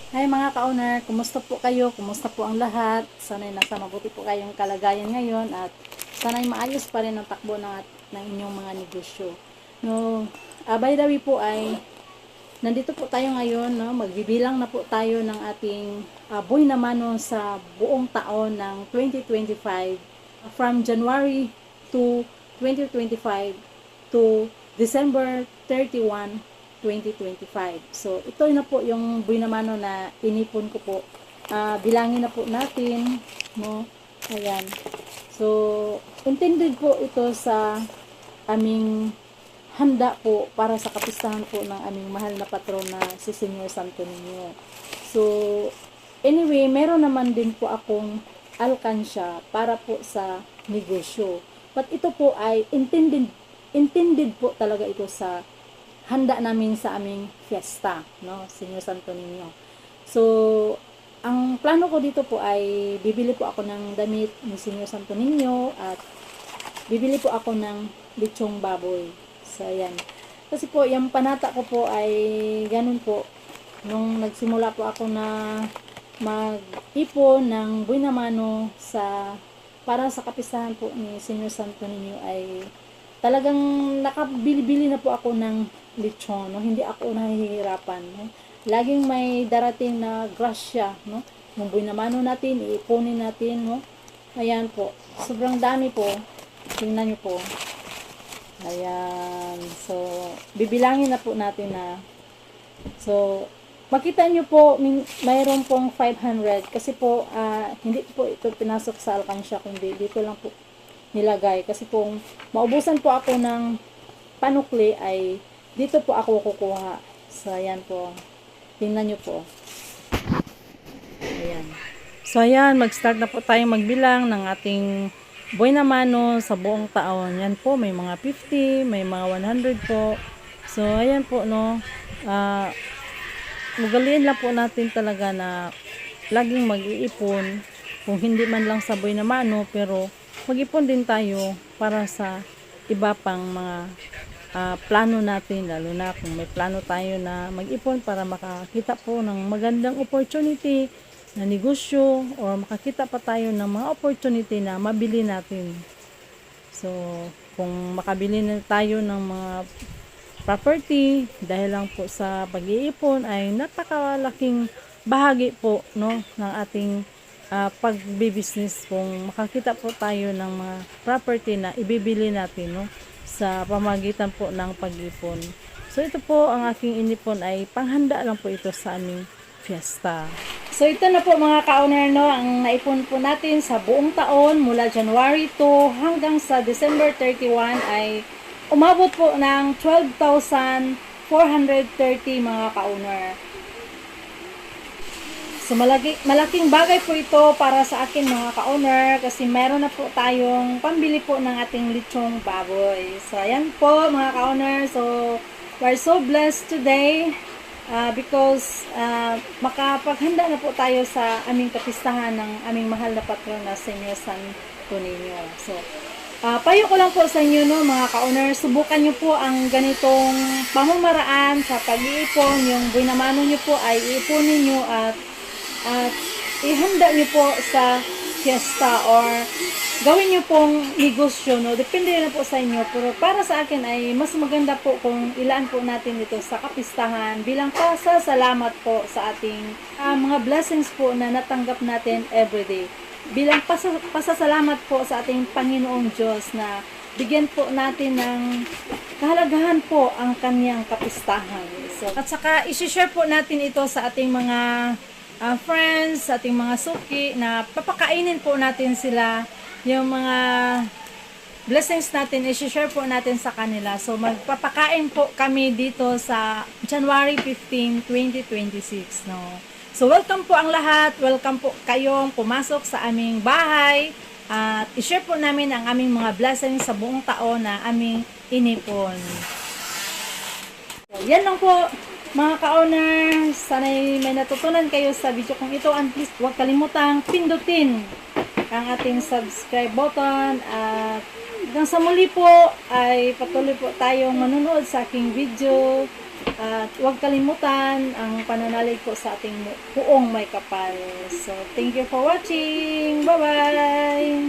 Hi mga ka-owner, kumusta po kayo? Kumusta po ang lahat? Sana'y nasa mabuti po kayong kalagayan ngayon at sana'y maayos pa rin ang takbo ng inyong mga negosyo. No, by the way po ay nandito po tayo ngayon, no? Magbibilang na po tayo ng ating buhay na mano sa buong taon ng 2025 from January to 2025 to December 31, 2025. So, ito na po yung buhay na mano na inipon ko po. Bilangin na po natin, no? Ayan. So, intended po ito sa aming handa po para sa kapistahan po ng aming mahal na patron na si Senyor Santo Niño. So, anyway, meron naman din po akong alkansya para po sa negosyo. But ito po ay intended po talaga ito sa handa namin sa aming fiesta, no, Senyor Santo Niño. So, ang plano ko dito po ay bibili po ako ng damit ni Senyor Santo Niño at bibili po ako ng lechong baboy. So, ayan. Kasi po, yung panata ko po ay ganun po. Nung nagsimula po ako na mag-ipon ng buhay na mano para sa kapistahan po ni Senyor Santo Niño ay talagang nakabili-bili na po ako ng lechon, no? Hindi ako nahihirapan, no? Laging may darating na grasya, no? Yung buhay na mano natin, iipunin natin, no? Ayan po. Sobrang dami po. Tingnan nyo po. Ayan. So, bibilangin na po natin na. So, makita nyo po, mayroon pong 500. Kasi po, hindi po ito pinasok sa alkansya, kundi dito lang po nilagay. Kasi kung maubusan po ako ng panukli, ay dito po ako kukuha. So, ayan po. Tingnan nyo po. Ayan. So, ayan. Mag-start na po tayong magbilang ng ating buhay na mano sa buong taon. Yan po. May mga 50, may mga 100 po. So, ayan po, no. Ugaliin lang po natin talaga na laging mag-iipon. Kung hindi man lang sa buhay na mano, pero mag-ipon din tayo para sa iba pang mga plano natin, lalo na kung may plano tayo na mag-ipon para makakita po ng magandang opportunity na negosyo or makakita pa tayo ng mga opportunity na mabili natin. So, kung makabili na tayo ng mga property dahil lang po sa pag-iipon ay napakalaking bahagi po, no, ng ating pagbibusiness kung makakita po tayo ng mga property na ibibili natin, no, sa pamagitan po ng pag-ipon. So ito po ang aking inipon ay panghanda lang po ito sa aming fiesta. So ito na po mga ka-owner, no, ang naipon po natin sa buong taon mula January 2 hanggang sa December 31 ay umabot po ng 12,430 mga ka-owner. So, malaking bagay po ito para sa akin mga ka-owner kasi meron na po tayong pambili po ng ating lechong baboy. So, ayan po mga ka-owner. So, we're so blessed today because makapaghanda na po tayo sa aming kapistahan ng aming mahal na patron na Senyor Santo Niño. So, payo ko lang po sa inyo, no, mga ka-owner, subukan nyo po ang ganitong pamamaraan sa pag-iipon. Yung buhay na mano nyo po ay iipunin nyo at ihanda nyo po sa fiesta or gawin nyo pong negosyo, no? Depende na po sa inyo. Pero para sa akin ay mas maganda po kung ilaan po natin ito sa kapistahan bilang pasasalamat po sa ating mga blessings po na natanggap natin everyday. Bilang pasasalamat po sa ating Panginoong Diyos na bigyan po natin ng kahalagahan po ang kanyang kapistahan. So, at saka isi-share po natin ito sa ating mga friends, ating mga suki na papakainin po natin sila yung mga blessings natin, i-share po natin sa kanila. So magpapakain po kami dito sa January 15, 2026, no. So welcome po ang lahat, welcome po kayong pumasok sa aming bahay at i-share po namin ang aming mga blessings sa buong taon na aming inipon. So, yan lang po mga ka-owner, sana'y may natutunan kayo sa video kong ito, and please huwag kalimutang pindutin ang ating subscribe button at hanggang sa muli po ay patuloy po tayong manunood sa aking video At huwag kalimutan ang pananalig po sa ating puong may kapal. So, thank you for watching. Bye-bye!